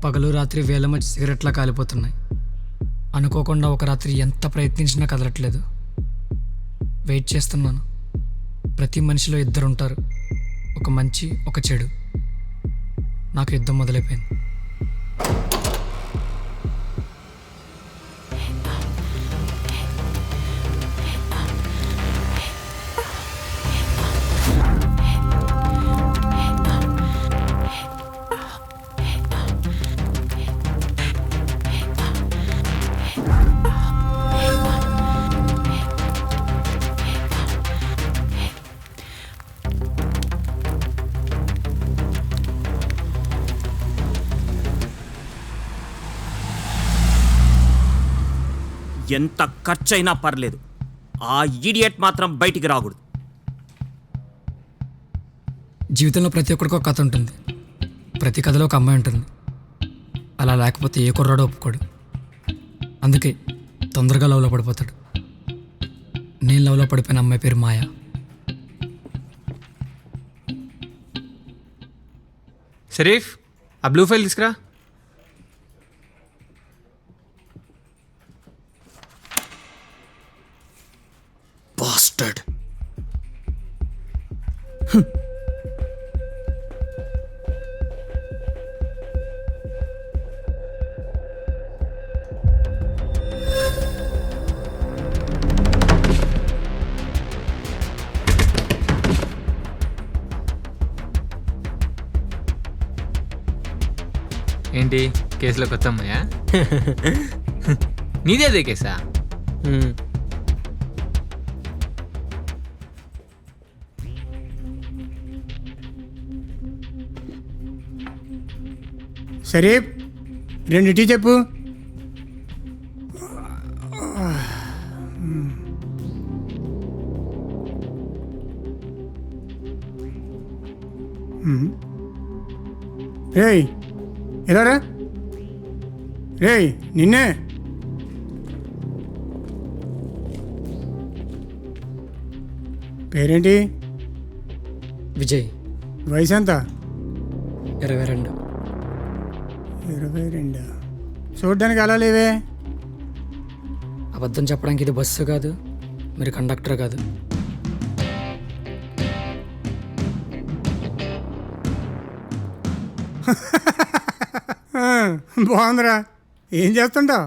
పగలు రాత్రి వేల మధ్య సిగరెట్లా కాలిపోతున్నాయి. అనుకోకుండా ఒక రాత్రి ఎంత ప్రయత్నించినా కదలట్లేదు. వెయిట్ చేస్తున్నాను. ప్రతి మనిషిలో ఇద్దరు ఉంటారు, ఒక మంచి ఒక చెడు. నాకు యుద్ధం మొదలైపోయింది. ఎంత ఖర్చైనా పర్లేదు, ఆ ఈడియట్ మాత్రం బయటికి రాకూడదు. జీవితంలో ప్రతి ఒక్కడికి ఒక కథ ఉంటుంది. ప్రతి కథలో ఒక అమ్మాయి ఉంటుంది. అలా లేకపోతే ఏ కుర్రాడో ఒప్పుకోడు. అందుకే తొందరగా లవ్లో పడిపోతాడు. నేను లవ్లో పడిపోయిన అమ్మాయి పేరు మాయా. షరీఫ్, ఆ బ్లూ ఫైల్ తీసుకురా. బాస్టర్డ్. ఏంటి కేసులో కొత్త అమ్మాయా? నీదేదే కేసా? షరీఫ్, 2 టీ చెప్పు. రేయ్ ఎలా రా? రేయ్ నిన్నే. పేరేంటి? విజయ్. వయసు ఎంత? 22. 22. చూడ్డానికి అలా లేవే. అబద్ధం చెప్పడానికి ఇది బస్సు కాదు, మీరు కండక్టర్ కాదు. బాగుందిరా. ఏం చేస్తుంటావు?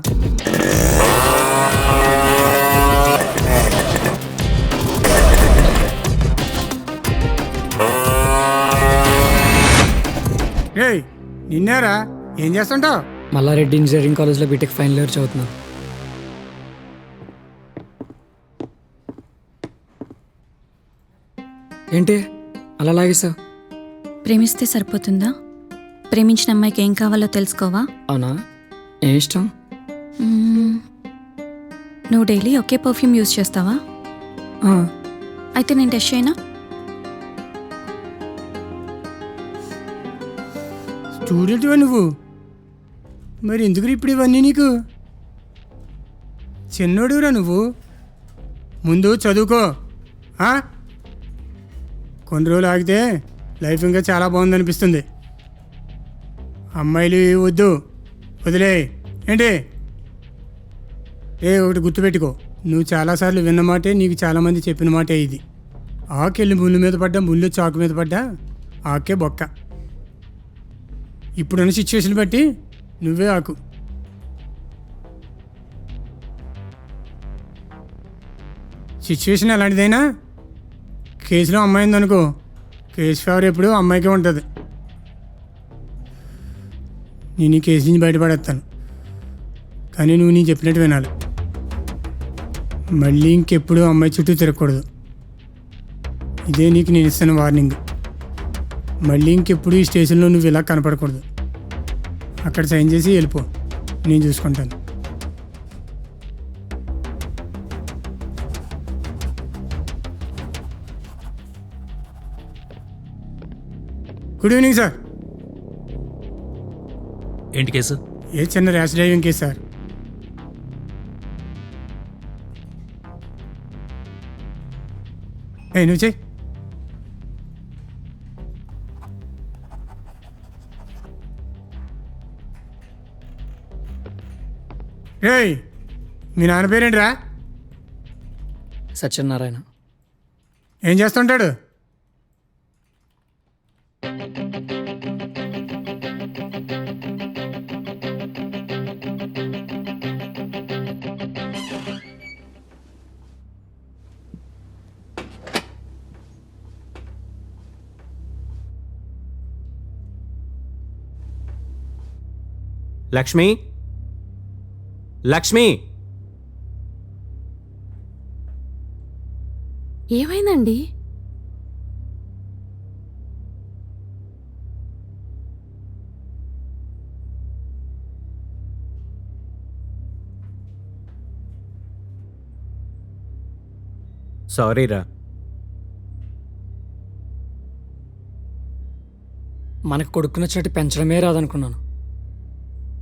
రేయ్ నిన్నేరా, ఏం చేస్తుంటావు? మల్లారెడ్డి ఇంజనీరింగ్ కాలేజ్లో బీటెక్ ఫైనల్ ఇయర్ చదువుతున్నాను. ఏంటి అలా లాగేసావు? ప్రేమిస్తే సరిపోతుందా? ప్రేమించిన అమ్మాయికి ఏం కావాలో తెలుసుకోవా? అవునా, ఏ ఇష్టం? నువ్వు డైలీ ఒకే పర్ఫ్యూమ్ యూజ్ చేస్తావా? అయితే నేను టెస్ట్ చేయనా? స్టూడెంట్వా నువ్వు? మరి ఎందుకు ఇప్పుడు ఇవన్నీ నీకు? చిన్నోడురా నువ్వు, ముందు చదువుకో. కొన్ని రోజులు ఆగితే లైఫ్ ఇంకా చాలా బాగుందనిపిస్తుంది. అమ్మాయిలు వద్దు, వదిలే. ఏంటి ఒకటి గుర్తుపెట్టుకో, నువ్వు చాలాసార్లు విన్న మాటే, నీకు చాలామంది చెప్పిన మాటే ఇది. ఆకెళ్ళి ముళ్ళు మీద పడ్డా, ముళ్ళు చాకు మీద పడ్డా ఆకే బొక్క. ఇప్పుడున్న సిచ్యువేషన్ బట్టి నువ్వే ఆకు. సిచ్యువేషన్ ఎలాంటిదైనా కేసులో అమ్మాయి ఉందనుకో, కేసు ఫేవర్ ఎప్పుడు అమ్మాయికే ఉంటుంది. నేను ఈ కేసు నుంచి బయటపడేస్తాను, కానీ నువ్వు నేను చెప్పినట్టు వినాలి. మళ్ళీ ఇంకెప్పుడు అమ్మాయి చుట్టూ తిరగకూడదు. ఇదే నీకు నేను ఇస్తున్న వార్నింగ్. మళ్ళీ ఇంకెప్పుడు ఈ స్టేషన్లో నువ్వు ఇలా కనపడకూడదు. అక్కడ సైన్ చేసి వెళ్ళిపో, నేను చూసుకుంటాను. Good evening sir. ఏంటి కేసు? ఏ చిన్న ర్యాష్ డ్రైవింగ్ కేసు సార్. నువ్వు చెయ్యి. ఏయ్ మీ నాన్న పేరేంట్రా? సత్యనారాయణ. ఏం చేస్తుంటాడు? లక్ష్మి, లక్ష్మి, ఏమైందండి? సారీరా. మనకు కొడుకు నచ్చినట్టు పెంచడమే రాదనుకున్నాను.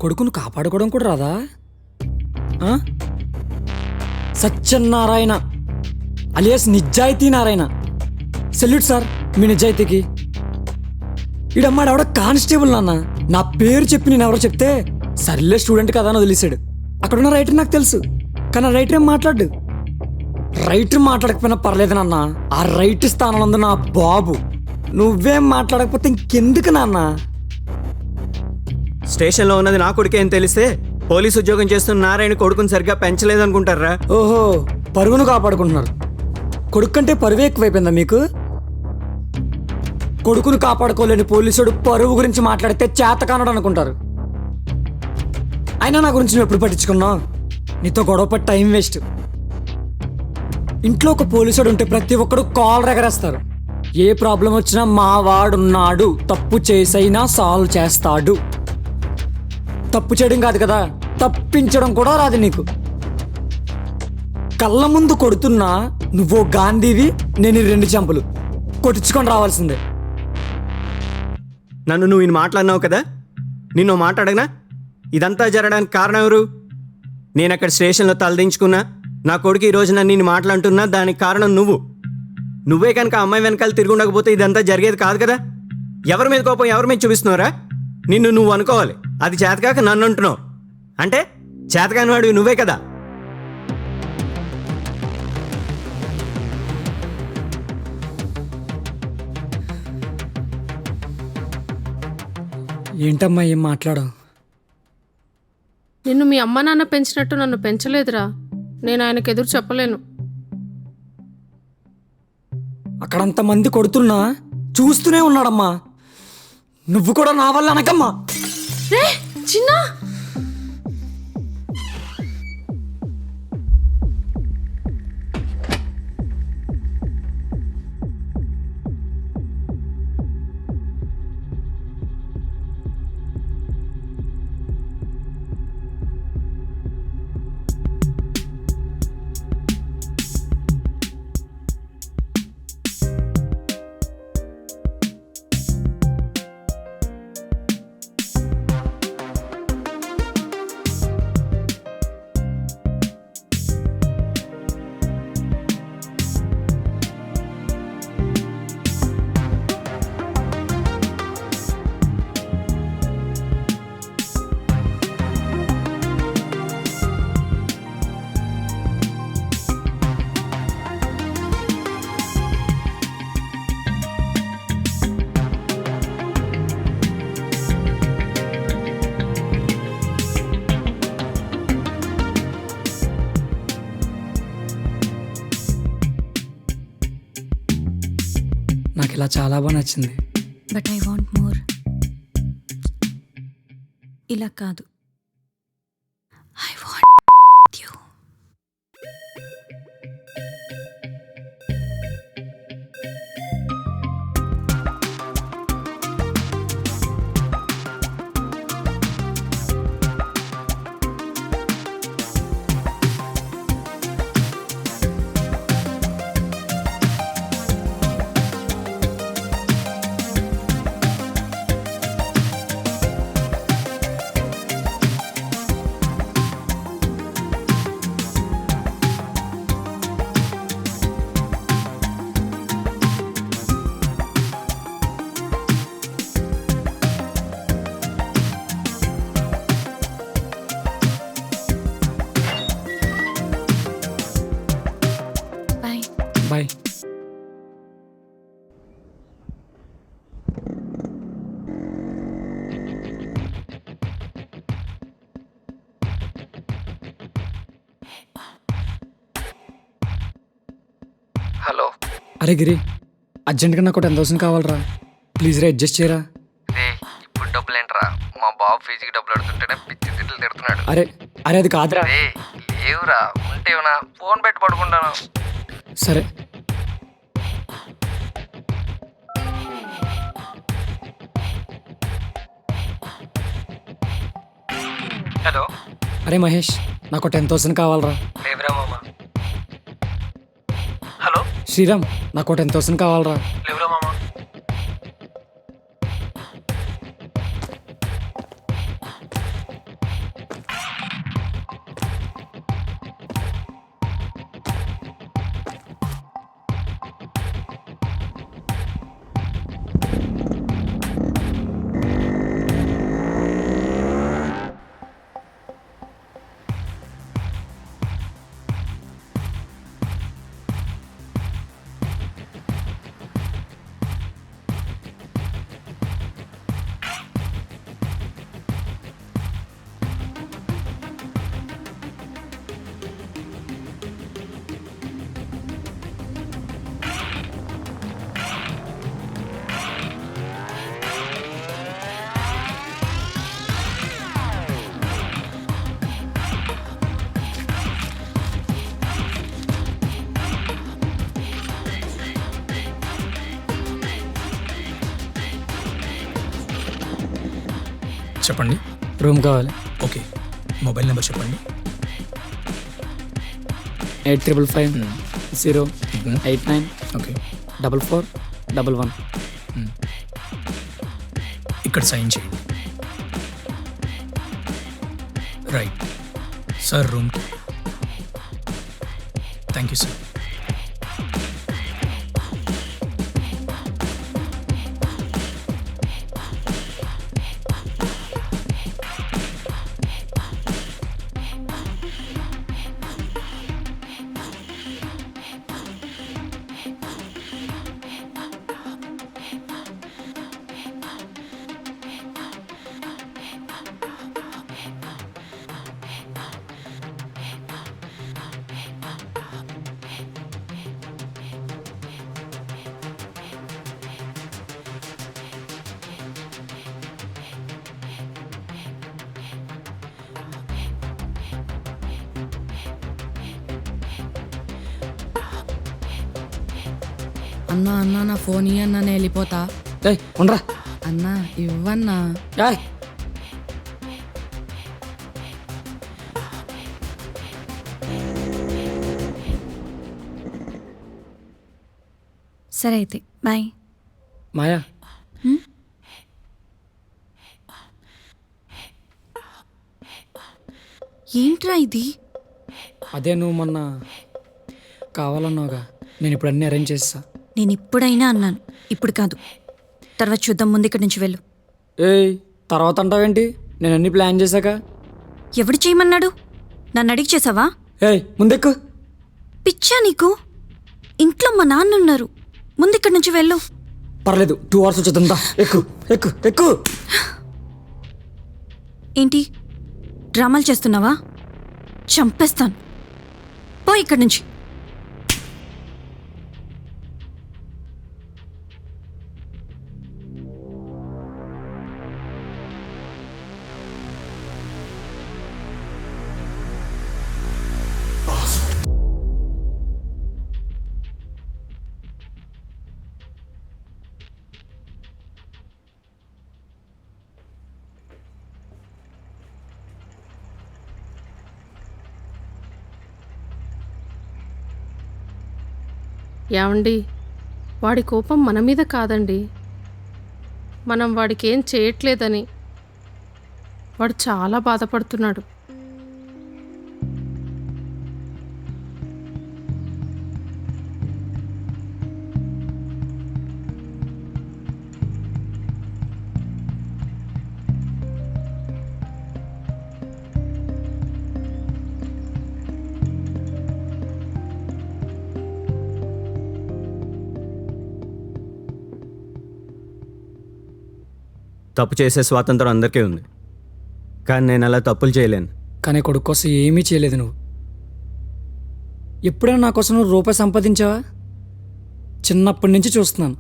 కొడుకును కాపాడుకోవడం కూడా రాదా? ఆ? సత్యనారాయణ అలియాస్ నిజాయితీ నారాయణ. సెల్యూట్ సార్ మీ నిజాయితీకి. ఈడమ్మాడు ఎవడ కానిస్టేబుల్ నాన్న. నా పేరు చెప్పి నేను ఎవరో చెప్తే సర్లే స్టూడెంట్ కదా అని వదిలేశాడు. అక్కడున్న రైటర్ నాకు తెలుసు, కానీ ఆ రైటర్ ఏం మాట్లాడు. రైటర్ మాట్లాడకపోయినా పర్లేదు నాన్న, ఆ రైటర్ స్థానంలో ఉంది నా బాబు. నువ్వేం మాట్లాడకపోతే ఇంకెందుకు నాన్న? స్టేషన్లో ఉన్నది నా కొడుకే అని తెలిస్తే పోలీసు ఉద్యోగం చేస్తున్న నారాయణ కొడుకుని సరిగ్గా పెంచలేదనుకుంటారా? ఓహో, పరుగును కాపాడుకుంటున్నారు. కొడుకు కంటే పరువే ఎక్కువైపోయిందా మీకు? కొడుకును కాపాడుకోలేని పోలీసుడు పరువు గురించి మాట్లాడితే చేతకానడు అనుకుంటారు. అయినా నా గురించి నువ్వు ఎప్పుడు పట్టించుకున్నావు? నీతో గొడవపడి టైం వేస్ట్. ఇంట్లో ఒక పోలీసుడు ఉంటే ప్రతి ఒక్కడు కాల్ ఎగరేస్తారు. ఏ ప్రాబ్లం వచ్చినా మా వాడున్నాడు, తప్పు చేసైనా సాల్వ్ చేస్తాడు. తప్పు చేయడం కాదు కదా, తప్పించడం కూడా రాదు నీకు. కళ్ళ ముందు కొడుతున్నా నువ్వు గాంధీవి, నేను 2 చెంపలు కొట్టించుకొని రావాల్సిందే. నన్ను నువ్వు ఇన్ని మాట్లాడినావు కదా, నిన్ను మాట్లాడగనా? ఇదంతా జరగడానికి కారణం ఎవరు? నేను అక్కడ స్టేషన్లో తలదించుకున్నా, నా కొడుకు ఈరోజు నన్ను నిన్ను మాట్లాడుతున్నా, దానికి కారణం నువ్వు. నువ్వే కనుక అమ్మాయి వెనకాల తిరిగి ఉండకపోతే ఇదంతా జరిగేది కాదు కదా. ఎవరి మీద కోపం ఎవరి మీద చూపిస్తున్నారా? నిన్ను నువ్వు అనుకోవాలి. అది చేతకాక నన్ను అంటున్నావు అంటే చేతకాని వాడివి నువ్వే కదా. ఏంటమ్మా ఏం మాట్లాడవు? నిన్ను మీ అమ్మ నాన్న పెంచినట్టు నన్ను పెంచలేదురా. నేను ఆయనకు ఎదురు చెప్పలేను. అక్కడంతమంది కొడుతున్నా చూస్తూనే ఉన్నాడమ్మా. నువ్వు కూడా నా వల్ల అనకమ్మా. రే చిన్న, నాకు ఇలా చాలా బాగా నచ్చింది. But I want more. ఇలా కాదు, ఐ వాంట్ యూ. అరే గిరి, అర్జెంట్గా నాకు 10,000 కావాలరా, ప్లీజ్ రా అడ్జస్ట్ చేయరా. ఇప్పుడు డబ్బులు ఏంట్రా? మా బాబు ఫీజుకి డబ్బులు అడుగుతుంటేనే పిచ్చి తిట్లు తిడుతున్నాడు. అరే అరే అది కాదురా. లేవురా, ఉంటేవనా ఫోన్ పెట్టి పడుకుంటాను. సరే హలో, అరే మహేష్, నాకు 10,000 కావాలరా. లేవురా మామ. హలో, శ్రీరామ్, నాకు 10,000 కావాలరా. లేవురా మామ. చెప్పండి. రూమ్ కావాలి. ఓకే, మొబైల్ నెంబర్ చెప్పండి. 8555 ఓకే, 089 4411. ఇక్కడ సైన్ చేయండి. Right sir, room. Thank you sir. అన్నా అన్నా నా ఫోన్ ఇయ్యన్నా, నేను వెళ్ళిపోతా. ఏయ్ ఉండరా. అన్నా ఇవ్వన్నా. ఏయ్ సరే అయితే బాయ్. మాయా, ఏంట్రా ఇది? అదే నువ్వు మొన్న కావాలన్నావుగా, నేను ఇప్పుడు అన్నీ అరేంజ్ చేస్తా. నేను ఇప్పుడైనా అన్నాను, ఇప్పుడు కాదు. తర్వాత చూద్దాం, ముందు ఇక్కడి నుంచి వెళ్ళు. ఏయ్ తర్వాత అంటావేంటి? నేను అన్నీ ప్లాన్ చేశాక. ఎవడు చేయమన్నాడు? నన్ను అడిగి చేసావా? ఏయ్ ముందెక్కు. పిచ్చా నీకు? ఇంట్లో మా నాన్న ఉన్నారు, ముందు ఇక్కడి నుంచి వెళ్ళు. పర్లేదు, 2 hours వచ్చేద్దా. ఎక్కు ఎక్కు ఎక్కు. ఏంటి డ్రామాలు చేస్తున్నావా? చంపేస్తాను, పో ఇక్కడి నుంచి. ఏమండి, వాడి కోపం మన మీద కాదండి, మనం వాడికి ఏం చేయట్లేదని. వాడు చాలా బాధపడుతున్నాడు. తప్పు చేసే స్వాతంత్రం అందరికీ ఉంది, కానీ నేను అలా తప్పులు చేయలేను. కానీ కొడుకు కోసం ఏమీ చేయలేదు నువ్వు. ఎప్పుడైనా నా కోసం నువ్వు రూపాయి సంపాదించావా? చిన్నప్పటి నుంచి చూస్తున్నాను.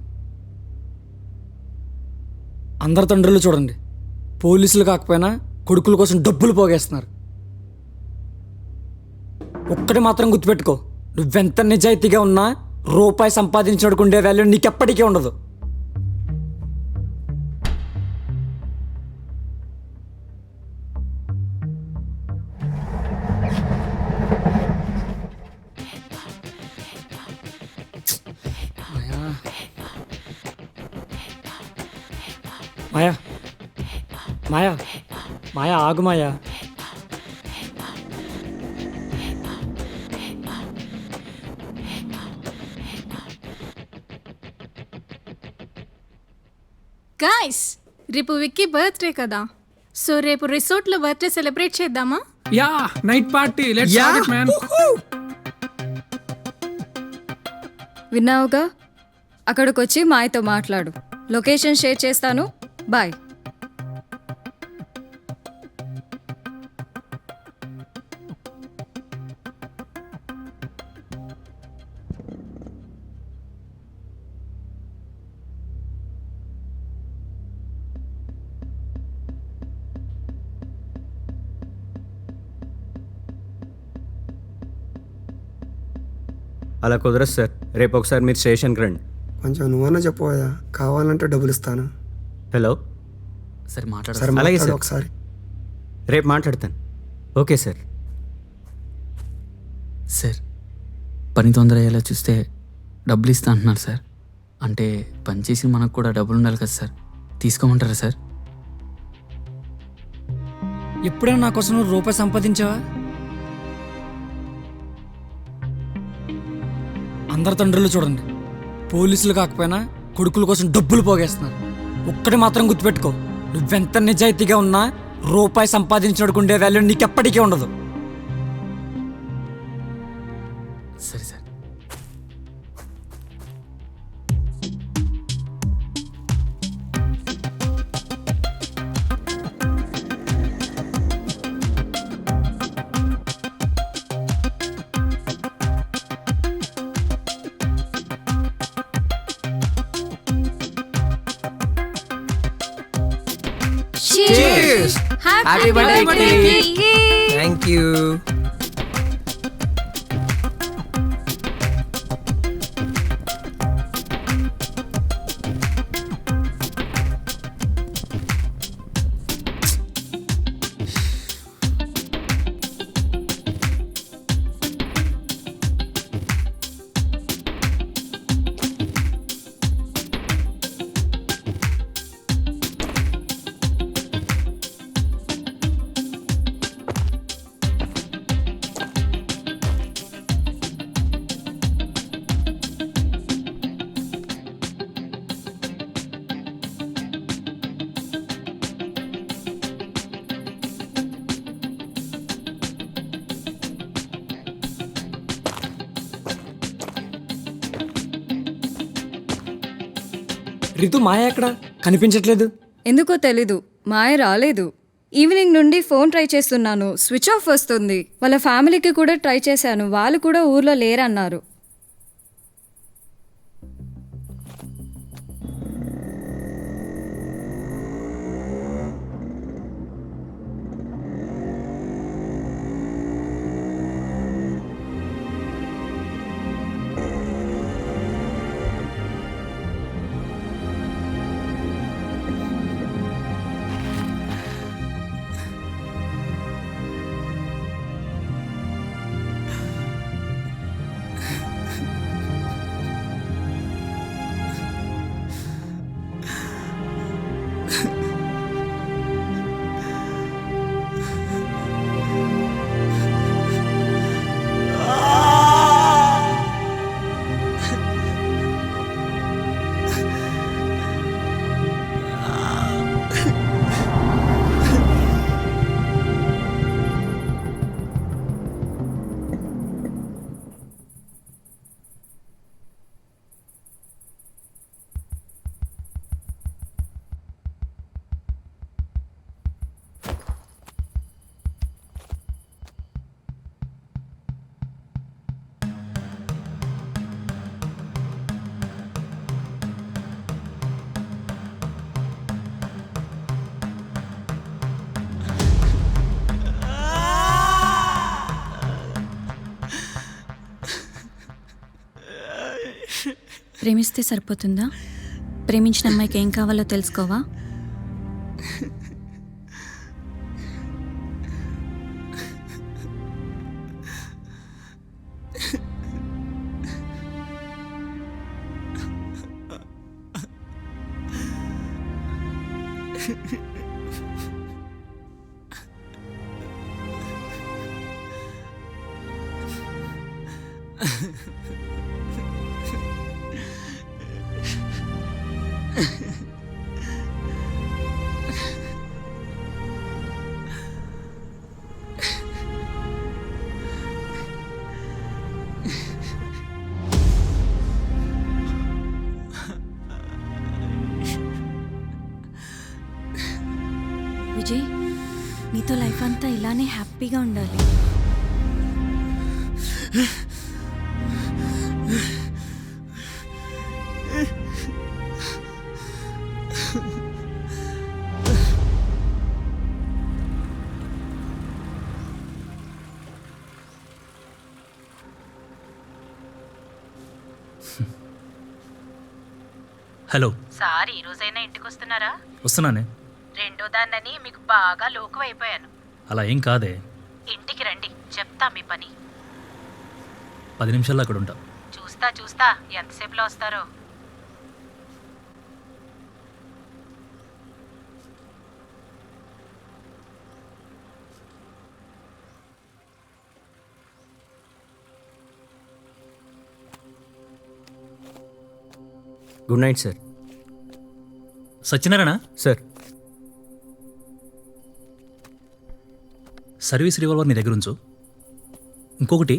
అందరి తండ్రులు చూడండి, పోలీసులు కాకపోయినా కొడుకుల కోసం డబ్బులు పోగేస్తున్నారు. ఒక్కటి మాత్రం గుర్తుపెట్టుకో, నువ్వెంత నిజాయితీగా ఉన్నా రూపాయి సంపాదించడానికి ఉండే వాల్యూ నీకెప్పటికీ ఉండదు. మాయా మాయా మాయా ఆగు మాయా. గాయ్స్, రేపు విక్కీ బర్త్డే కదా, సో రేపు రిసార్ట్లో బర్త్డే సెలబ్రేట్ చేద్దామా? Yeah, night party, let's have it man. విన్నావుగా, అక్కడికి వచ్చి మాయతో మాట్లాడు. లొకేషన్ షేర్ చేస్తాను. బాయ్. అలా కుదరదు సార్. రేపు ఒకసారి మీరు స్టేషన్కి రండి. కొంచెం నువ్వన్నా చెప్పబోయా, కావాలంటే డబ్బులు ఇస్తాను. హలో, సరే మాట్లాడు. సరే అలాగే మాట్లాడు సార్. ఒకసారి. రేపు మాట్లాడతాను. Okay sir. సార్, పని తొందర అయ్యేలా చూస్తే డబ్బులు ఇస్తా అంటున్నారు సార్. అంటే పని చేసి మనకు కూడా డబ్బులు ఉండాలి కదా సార్, తీసుకోమంటారా సార్? ఎప్పుడైనా నా కోసం నువ్వు రూపాయి సంపాదించావా? అందరి తండ్రులు చూడండి, పోలీసులు కాకపోయినా కొడుకుల కోసం డబ్బులు పోగేస్తున్నారు. ఒక్కటి మాత్రం గుర్తుపెట్టుకో, నువ్వెంత నిజాయితీగా ఉన్నా రూపాయి సంపాదించడానికి ఉండే వాల్యూ నీకెప్పటికీ ఉండదు. సరే sir. Cheers! Happy birthday, Vicky! Thank you. Ritu Maya ఎక్కడ కనిపించట్లేదు? ఎందుకో తెలీదు, మాయ రాలేదు. ఈవినింగ్ నుండి ఫోన్ ట్రై చేస్తున్నాను, స్విచ్ ఆఫ్ వస్తుంది. వాళ్ళ ఫ్యామిలీకి కూడా ట్రై చేశాను, వాళ్ళు కూడా ఊర్లో లేరన్నారు. ప్రేమిస్తే సరిపోతుందా? ప్రేమించిన అమ్మాయికి ఏం కావాలో తెలుసుకోవా? విజయ్, నీతో లైఫ్ అంతా ఇలానే హ్యాపీగా ఉండాలి. హలో సార్ ఈ రోజైనా ఇంటికి వస్తున్నారా? వస్తున్నానే. రెండో దాన్నని మీకు బాగా లోకు అయిపోయాను. అలా ఏం కాదే. ఇంటికి రండి, చెప్తా మీ పని. 10 నిమిషాల్లో అక్కడ ఉంటా. చూస్తా ఎంతసేపులో వస్తారో. Good night sir. Satyanarayana sir, service revolver నీ దగ్గర ఉంచు. ఇంకొకటి,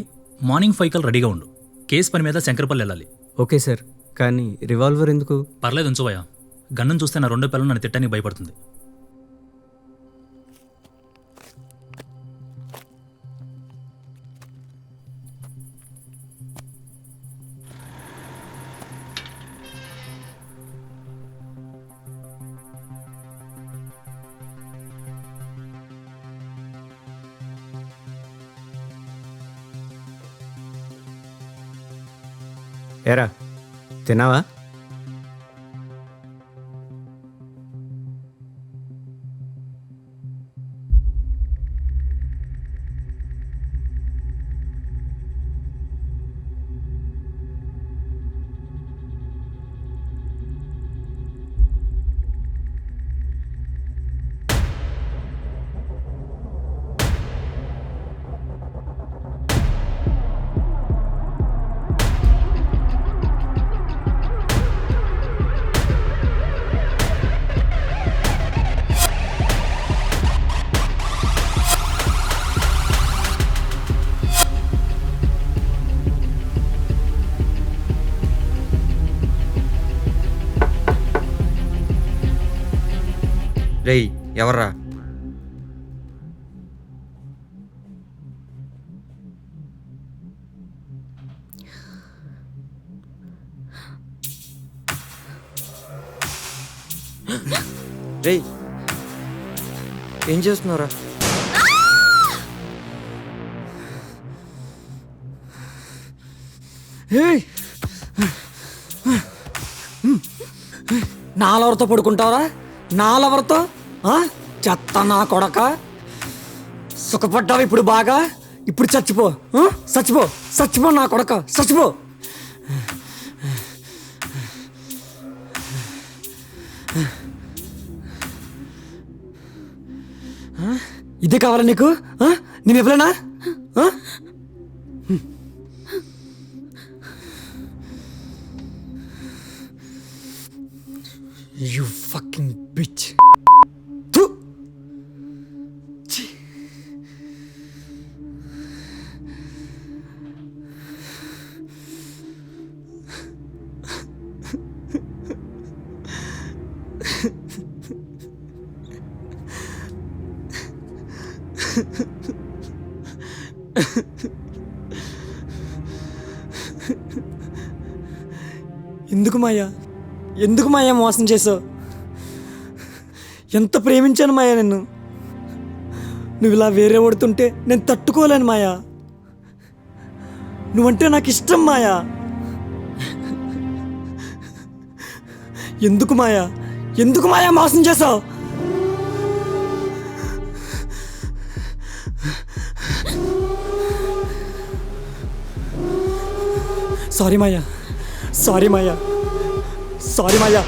మార్నింగ్ 5 కల్ రెడీగా ఉండు. కేసు పని మీద శంకరపల్లి వెళ్ళాలి. Okay sir. కానీ రివాల్వర్ ఎందుకు? పర్లేదు ఉంచువయ్యా. గన్నం చూస్తే నా 2 పిల్లలు నన్ను తిట్టడానికి భయపడుతుంది. ఏరా, తిన్నావా? రేయ్, ఎవర్రా? రేయ్, ఏం చేస్తున్నారా? నాలెవరితో పడుకుంటావరా? నాలెవరితో? చెత్త నా కొడక. సుఖపడ్డావు ఇప్పుడు బాగా. ఇప్పుడు చచ్చిపో. చచ్చిపో చచ్చిపో నా కొడక, చచ్చిపో. ఇదే కావాలా నీకు? నేను ఎవరైనా? You fucking bitch. ఎందుకు మాయా మోసం చేసావు? ఎంత ప్రేమించాను మాయా నిన్ను. నువ్వు ఇలా వేరే పడుతుంటే నేను తట్టుకోలేను మాయా. నువ్వంటే నాకు ఇష్టం మాయా. ఎందుకు మాయా ఎందుకు మాయా మోసం చేసావు? సారీ మాయా, సారీ మాయా, సారీ మాయా.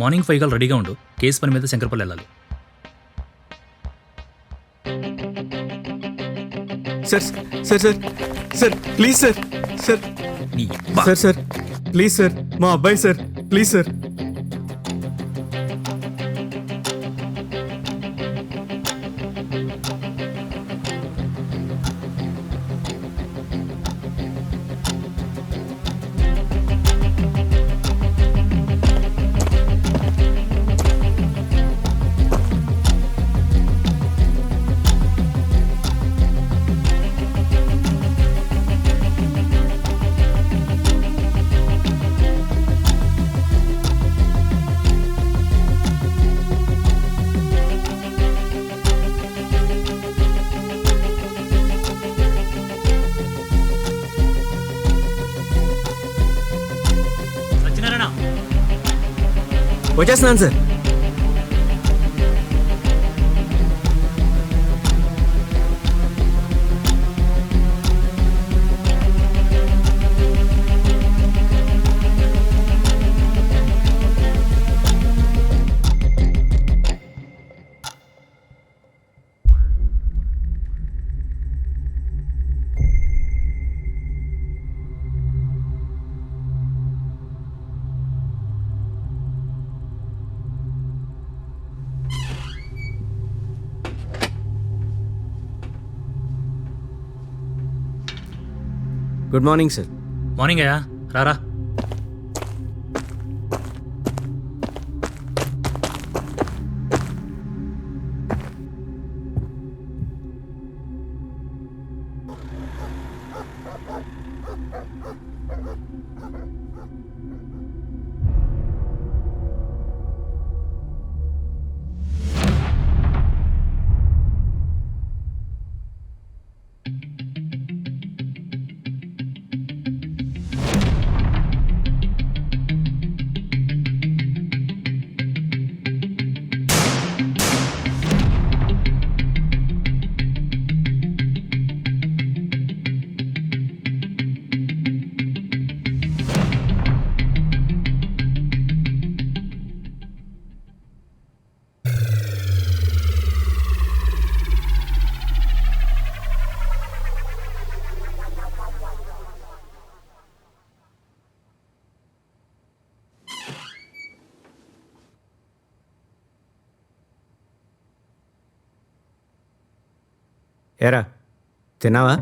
మార్నింగ్ 5 కల్లా రెడీగా ఉండు. కేసు పని మీద శంకరపల్లి వెళ్ళాలి. Sir sir sir sir please sir sir నీ సార్ సార్ ప్లీజ్ సార్ మా అబ్బాయి సార్ ప్లీజ్ సార్. సత్యనారాయణ, వచ్చేస్తున్నాను sir. Good morning sir. Morning అయ్యా, రారా. ఏరా తిన్నావా?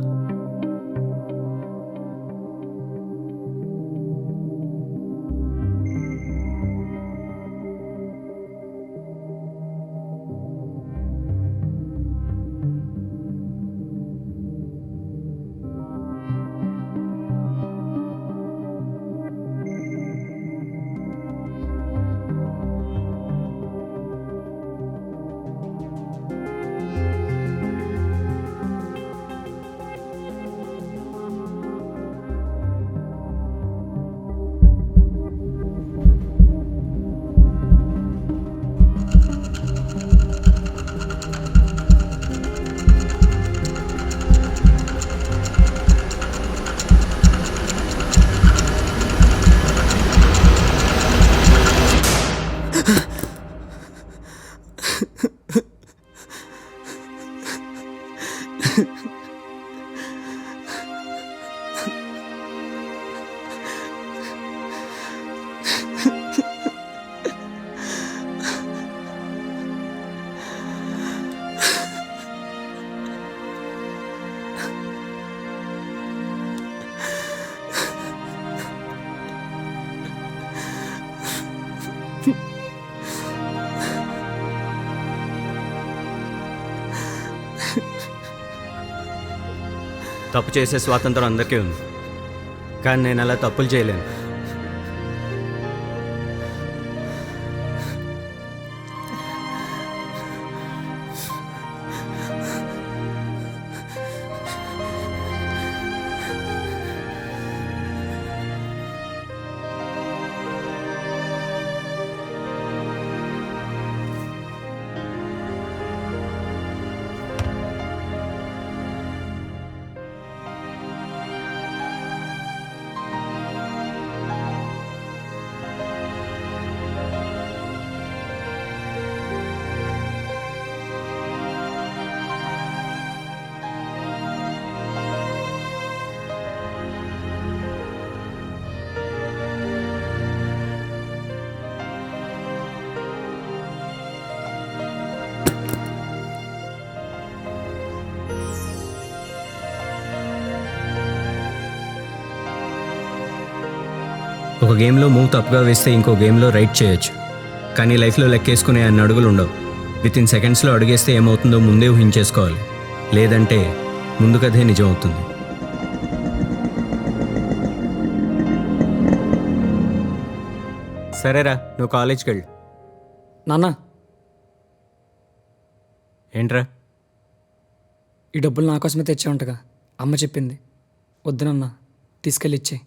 తప్పు చేసే స్వాతంత్రం అందరికీ ఉంది, కానీ నేను అలా తప్పులు చేయలేను. ఒక గేమ్లో మూవ్ తప్పుగా వేస్తే ఇంకో గేమ్లో రైట్ చేయొచ్చు, కానీ లైఫ్లో లెక్కేసుకునే అన్ని అడుగులు ఉండవు. వితిన్ సెకండ్స్లో అడుగేస్తే ఏమవుతుందో ముందే ఊహించేసుకోవాలి, లేదంటే ముందు కథే నిజం అవుతుంది. సరేరా, నువ్వు కాలేజ్కి వెళ్ళు. నాన్న, ఏంట్రా? ఈ డబ్బులు నా కోసమే తెచ్చే ఉంటగా అమ్మ చెప్పింది. వద్దు నాన్న, తీసుకెళ్ళి ఇచ్చేయి.